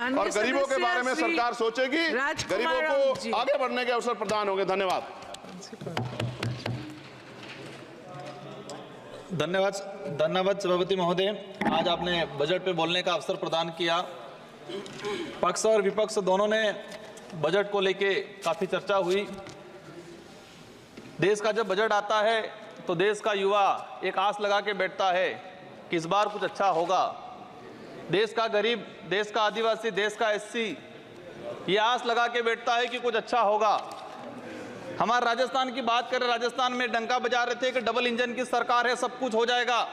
और गरीबों के बारे में सरकार सोचेगी, गरीबों को आगे बढ़ने के अवसर प्रदान होंगे। धन्यवाद। धन्यवाद सभापति महोदय, आज आपने बजट पे बोलने का अवसर प्रदान किया। पक्ष और विपक्ष दोनों ने बजट को लेके काफ़ी चर्चा हुई। देश का जब बजट आता है तो देश का युवा एक आस लगा के बैठता है कि इस बार कुछ अच्छा होगा। देश का गरीब, देश का आदिवासी, देश का एससी ये आस लगा के बैठता है कि कुछ अच्छा होगा। हमारे राजस्थान की बात करें, राजस्थान में डंका बजा रहे थे कि डबल इंजन की सरकार है, सब कुछ हो जाएगा।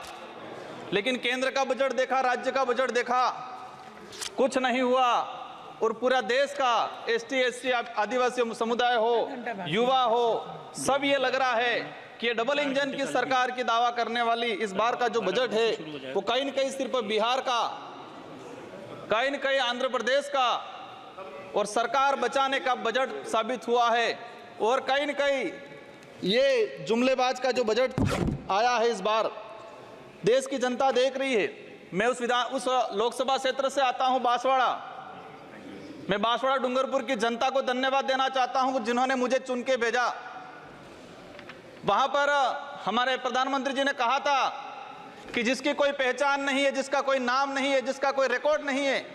लेकिन केंद्र का बजट देखा, राज्य का बजट देखा, कुछ नहीं हुआ। और पूरा देश का एसटी एससी आदिवासी समुदाय हो, युवा हो, सब ये लग रहा है कि ये डबल इंजन की सरकार की दावा करने वाली इस बार का जो बजट है वो कहीं न कहीं सिर्फ बिहार का, कहीं न कहीं आंध्र प्रदेश का और सरकार बचाने का बजट साबित हुआ है। और कहीं न कहीं ये जुमलेबाज का जो बजट आया है इस बार, देश की जनता देख रही है। मैं उस लोकसभा क्षेत्र से आता हूं, बांसवाड़ा। मैं बांसवाड़ा डूंगरपुर की जनता को धन्यवाद देना चाहता हूं जिन्होंने मुझे चुन के भेजा। वहां पर हमारे प्रधानमंत्री जी ने कहा था कि जिसकी कोई पहचान नहीं है, जिसका कोई नाम नहीं है, जिसका कोई रिकॉर्ड नहीं है,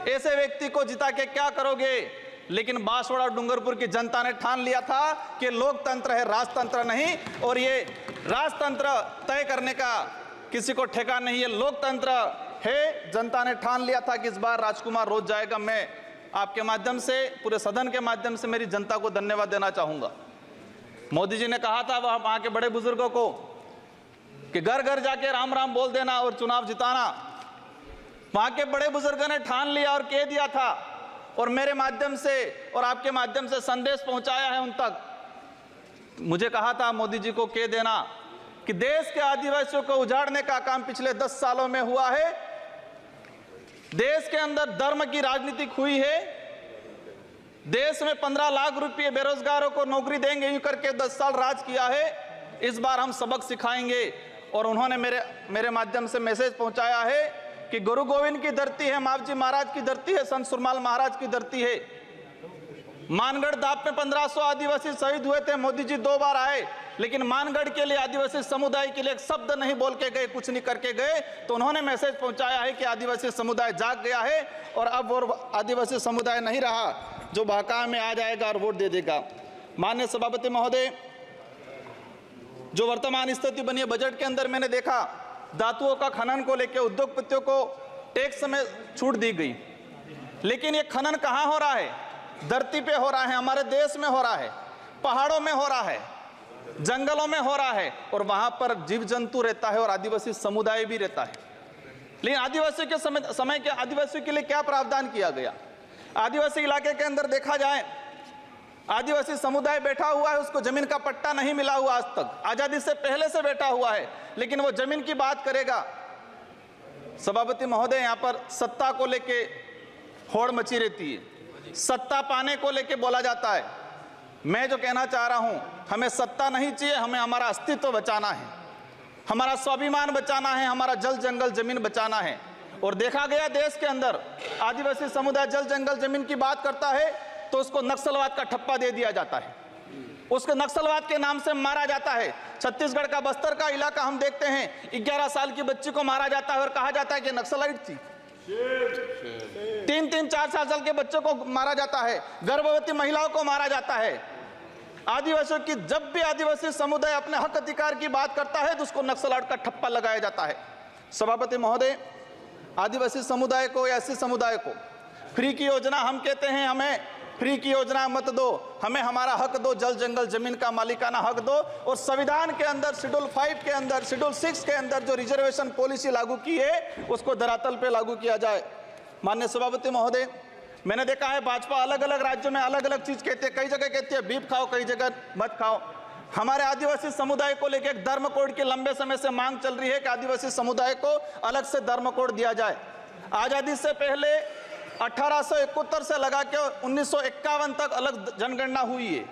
ऐसे व्यक्ति को जिता के क्या करोगे। लेकिन बांसवाड़ा डूंगरपुर की जनता ने ठान लिया था कि लोकतंत्र है, राजतंत्र नहीं। और ये राजतंत्र तय करने का किसी को ठेका नहीं है, लोकतंत्र है। जनता ने ठान लिया था कि इस बार राजकुमार रोज जाएगा। मैं आपके माध्यम से, पूरे सदन के माध्यम से मेरी जनता को धन्यवाद देना चाहूंगा। मोदी जी ने कहा था वहां के बड़े बुजुर्गों को कि घर घर जाके राम राम बोल देना और चुनाव जिताना। वहां के बड़े बुजुर्गों ने ठान लिया और कह दिया था, और मेरे माध्यम से और आपके माध्यम से संदेश पहुंचाया है उन तक। मुझे कहा था मोदी जी को कह देना कि देश के आदिवासियों को उजाड़ने का काम पिछले 10 सालों में हुआ है। देश के अंदर धर्म की राजनीति हुई है। देश में 15 लाख रुपए बेरोजगारों को नौकरी देंगे यूं करके 10 साल राज किया है। इस बार हम सबक सिखाएंगे। और उन्होंने मेरे माध्यम से मैसेज पहुंचाया है कि गुरु गोविंद की धरती है, मावजी महाराज की धरती है, संत सुरमाल महाराज की धरती है। मानगढ़ दाप में 1500 आदिवासी शहीद हुए थे। मोदी जी 2 बार आए, लेकिन मानगढ़ के लिए, आदिवासी समुदाय के लिए एक शब्द नहीं बोल के गए, कुछ नहीं करके गए। तो उन्होंने मैसेज पहुंचाया है कि आदिवासी समुदाय जाग गया है और अब वो आदिवासी समुदाय नहीं रहा जो बहकावे में आ जाएगा और वोट दे देगा। माननीय सभापति महोदय, जो वर्तमान स्थिति बनी है बजट के अंदर, मैंने देखा धातुओं का खनन को लेकर उद्योगपतियों को टैक्स में छूट दी गई। लेकिन ये खनन कहाँ हो रहा है? धरती पे हो रहा है, हमारे देश में हो रहा है, पहाड़ों में हो रहा है, जंगलों में हो रहा है। और वहां पर जीव जंतु रहता है और आदिवासी समुदाय भी रहता है। लेकिन आदिवासियों के समय के आदिवासियों के लिए क्या प्रावधान किया गया? आदिवासी इलाके के अंदर देखा जाए, आदिवासी समुदाय बैठा हुआ है, उसको जमीन का पट्टा नहीं मिला हुआ आज तक, आजादी से पहले से बैठा हुआ है, लेकिन वो जमीन की बात करेगा। सभापति महोदय, यहाँ पर सत्ता को लेके होड़ मची रहती है, सत्ता पाने को लेके बोला जाता है। मैं जो कहना चाह रहा हूं, हमें सत्ता नहीं चाहिए, हमें हमारा अस्तित्व बचाना है, हमारा स्वाभिमान बचाना है, हमारा जल जंगल जमीन बचाना है। और देखा गया देश के अंदर आदिवासी समुदाय जल जंगल जमीन की बात करता है तो उसको नक्सलवाद का ठप्पा दे दिया जाता है, उसको नक्सलवाद के नाम से मारा जाता है। छत्तीसगढ़ का बस्तर का इलाका हम देखते हैं, 11 साल की बच्ची को मारा जाता है और कहा जाता है कि नक्सलाइट थी। 3-3, 4-4 साल के बच्चों को मारा जाता है, गर्भवती महिलाओं को मारा जाता है। आदिवासियों की, जब भी आदिवासी समुदाय अपने हक अधिकार की बात करता है तो उसको नक्सलाइट का ठप्पा लगाया जाता है। सभापति महोदय, आदिवासी समुदाय को या एससी समुदाय को फ्री की योजना, हम कहते हैं हमें फ्री की योजना मत दो, हमें हमारा हक दो, जल जंगल जमीन का मालिकाना हक दो। और संविधान के अंदर शेड्यूल 5 के अंदर, शेड्यूल 6 के अंदर जो रिजर्वेशन पॉलिसी लागू की है उसको धरातल पे लागू किया जाए। माननीय सभापति महोदय, मैंने देखा है भाजपा अलग अलग राज्यों में अलग अलग चीज कहते हैं, कई जगह कहती है बीफ खाओ, कई जगह मत खाओ। हमारे आदिवासी समुदाय को लेकर एक धर्म कोड की लंबे समय से मांग चल रही है कि आदिवासी समुदाय को अलग से धर्म कोड दिया जाए। आजादी से पहले 1871 से लगा के 1951 तक अलग जनगणना हुई है।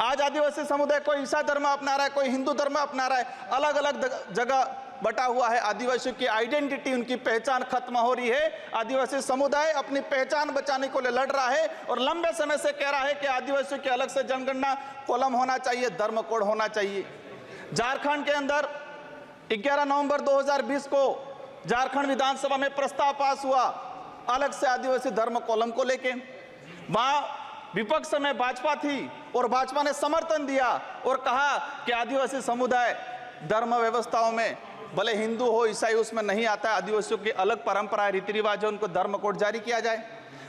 आज आदिवासी समुदाय कोई ईसा धर्म अपना रहा है, कोई हिंदू धर्म अपना रहा है, अलग अलग जगह बटा हुआ है। आदिवासियों की आइडेंटिटी, उनकी पहचान खत्म हो रही है। आदिवासी समुदाय अपनी पहचान बचाने को लिए लड़ रहा है और लंबे समय से कह रहा है कि आदिवासियों की अलग से जनगणना कॉलम होना चाहिए, धर्म कोड होना चाहिए। झारखंड के अंदर 11 नवंबर 2020 को झारखंड विधानसभा में प्रस्ताव पास हुआ अलग से आदिवासी धर्म कॉलम को लेके। वहां विपक्ष में भाजपा थी और भाजपा ने समर्थन दिया और कहा कि आदिवासी समुदाय धर्म व्यवस्थाओं में भले हिंदू हो ईसाई उसमें नहीं आता है, आदिवासियों की अलग परंपरा रीति रिवाज है, उनको धर्म कोड जारी किया जाए।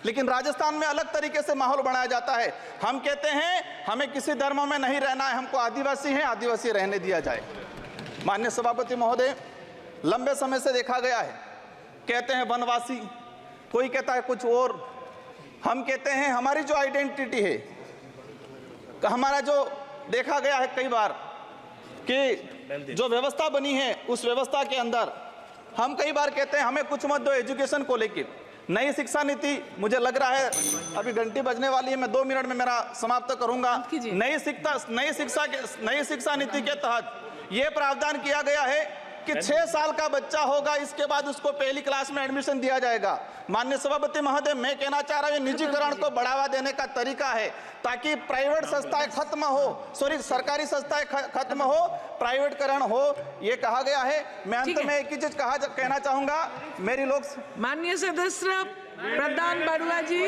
लेकिन राजस्थान में अलग तरीके से माहौल बनाया जाता है। हम कहते हैं हमें किसी धर्म में नहीं रहना है, हमको आदिवासी हैं, आदिवासी रहने दिया जाए। माननीय सभापति महोदय, लंबे समय से देखा गया है, कहते हैं वनवासी, कोई कहता है कुछ और। हम कहते हैं हमारी जो आइडेंटिटी है, हमारा जो देखा गया है कई बार कि जो व्यवस्था बनी है उस व्यवस्था के अंदर हम कई बार कहते हैं हमें कुछ मत दो एजुकेशन को लेकर। नई शिक्षा नीति, मुझे लग रहा है अभी घंटी बजने वाली है, मैं 2 मिनट में मेरा समाप्त करूंगा। नई शिक्षा नीति के तहत यह प्रावधान किया गया है कि 6 साल का बच्चा होगा इसके बाद उसको पहली क्लास में एडमिशन दिया जाएगा। माननीय सभापति महोदय, मैं कहना चाह रहा हूं निजीकरण को बढ़ावा देने का तरीका है ताकि प्राइवेट संस्थाएं खत्म हो, सरकारी संस्थाएं खत्म हो, प्राइवेटकरण हो, ये कहा गया है। मैं अंत में एक ही चीज कहना चाहूंगा, मेरी लोग माननीय सदस्य प्रधान बरुआ जी।